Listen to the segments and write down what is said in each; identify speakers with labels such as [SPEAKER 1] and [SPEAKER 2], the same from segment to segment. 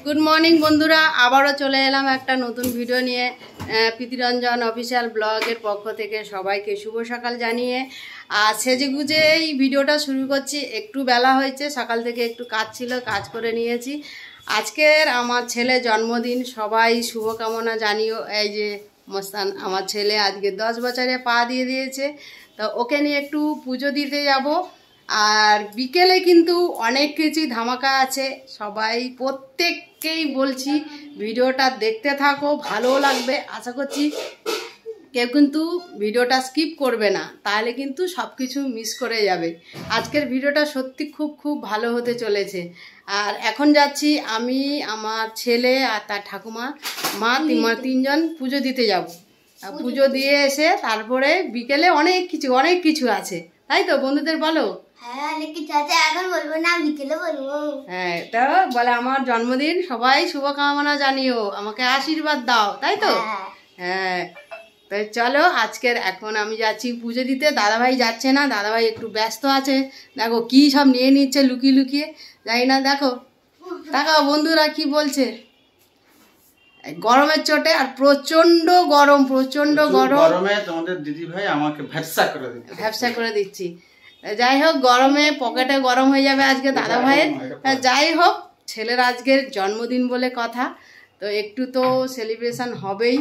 [SPEAKER 1] Good morning বন্ধুরা, আবারও চলে এলাম একটা নতুন ভিডিও নিয়ে। প্রীতিরঞ্জন অফিসিয়াল ব্লগের পক্ষ থেকে সবাইকে শুভ সকাল জানিয়ে আর সেজেগুজে এই ভিডিওটা শুরু করছি। একটু বেলা হয়েছে, সকাল থেকে একটু কাজ ছিল, কাজ করে নিয়েছি। আজকের আমার ছেলে জন্মদিন, সবাই শুভকামনা জানিও। এই যে মস্তান আমার ছেলে আজকে 10 বছরে পা দিয়ে দিয়েছে, তো ওকে নিয়ে একটু পুজো দিতে যাব। আর বিকেলে কিন্তু অনেক কিছুই ধামাকা আছে, সবাই প্রত্যেককেই বলছি ভিডিওটা দেখতে থাকো, ভালো লাগবে। আশা করছি কেউ কিন্তু ভিডিওটা স্কিপ করবে না, তাহলে কিন্তু সব কিছু মিস করে যাবে। আজকের ভিডিওটা সত্যি খুব খুব ভালো হতে চলেছে। আর এখন যাচ্ছি আমি, আমার ছেলে আর তার ঠাকুমা, তিনজন পুজো দিতে যাব। পুজো দিয়ে এসে তারপরে বিকেলে অনেক কিছু আছে, তাই তো বন্ধুদের বলো? হ্যাঁ, তো বলে আমার জন্মদিন, সবাই শুভকামনা জানিও, আমাকে আশীর্বাদ দাও, তাই তো? হ্যাঁ, তো চলো আজকের এখন আমি যাচ্ছি পুজো দিতে। দাদাভাই যাচ্ছে না, দাদাভাই একটু ব্যস্ত আছে। দেখো কি সব নিয়ে নিচ্ছে লুকিয়ে লুকিয়ে, জানি না। দেখো তাকাও বন্ধুরা কি বলছে। গরমের চোটে আর প্রচন্ড গরম গরমে
[SPEAKER 2] তোমাদের দিদি ভাই আমাকে ভ্যাপসা করে
[SPEAKER 1] দিচ্ছি। যাই হোক, গরমে পকেটে গরম হয়ে যাবে আজকে দাদা ভাইয়ের। যাই হোক, ছেলের আজকের জন্মদিন বলে কথা, তো একটু তো সেলিব্রেশন হবেই।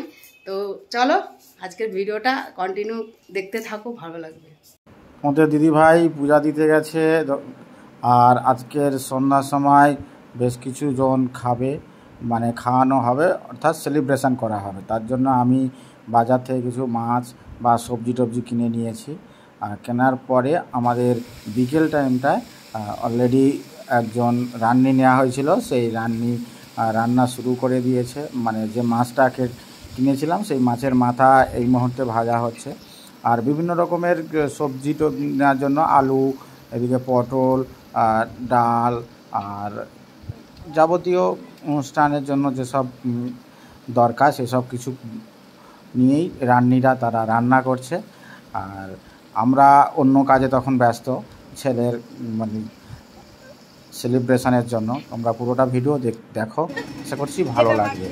[SPEAKER 1] তো চলো আজকের ভিডিওটা কন্টিনিউ দেখতে থাকো, ভালো লাগবে।
[SPEAKER 2] আমাদের দিদি ভাই পূজা দিতে গেছে, আর আজকের সন্ধ্যার সময় বেশ কিছু জন খাবে, মানে খাওয়ানো হবে, অর্থাৎ সেলিব্রেশন করা হবে। তার জন্য আমি বাজার থেকে কিছু মাছ বা সবজি টবজি কিনে নিয়েছি। আর কেনার পরে আমাদের বিকেল টাইমটায় অলরেডি একজন রান্নি নেওয়া হয়েছিল, সেই রান্না শুরু করে দিয়েছে। মানে যে মাছটাকে কিনেছিলাম সেই মাছের মাথা এই মুহূর্তে ভাজা হচ্ছে। আর বিভিন্ন রকমের সবজি নেওয়ার জন্য আলু, এদিকে পটল, ডাল, আর যাবতীয় অনুষ্ঠানের জন্য যেসব দরকার সেসব কিছু নিয়েই রান্নিরা তারা রান্না করছে। আর আমরা অন্য কাজে তখন ব্যস্ত, ছেলের মানে সেলিব্রেশনের জন্য। তোমরা পুরোটা ভিডিও দেখো, আশা করছি ভালো লাগবে।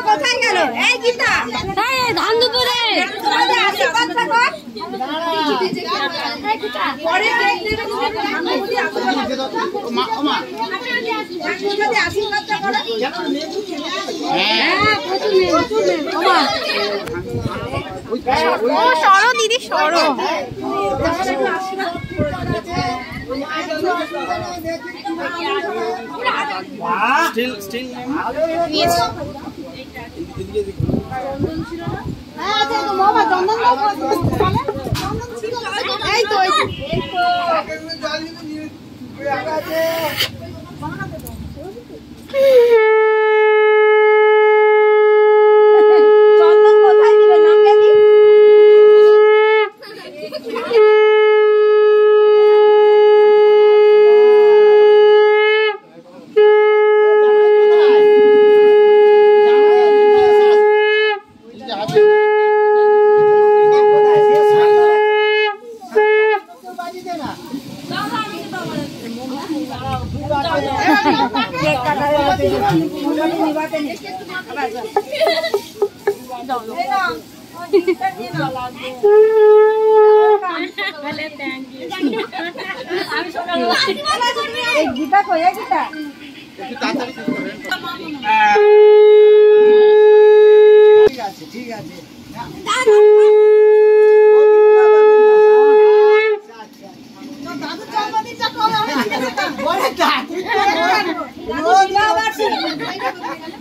[SPEAKER 1] কোথায় গেল এই গীতা? ধান দুপুরে সরো দিদি, সরো।
[SPEAKER 3] গীতা কয়া গীতা ঠিক আছে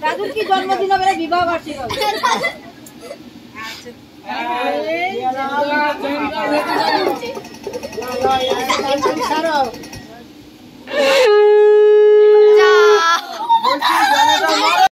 [SPEAKER 3] দাদুর কি জন্মদিন হবে বিবাহ বার্ষিক হবে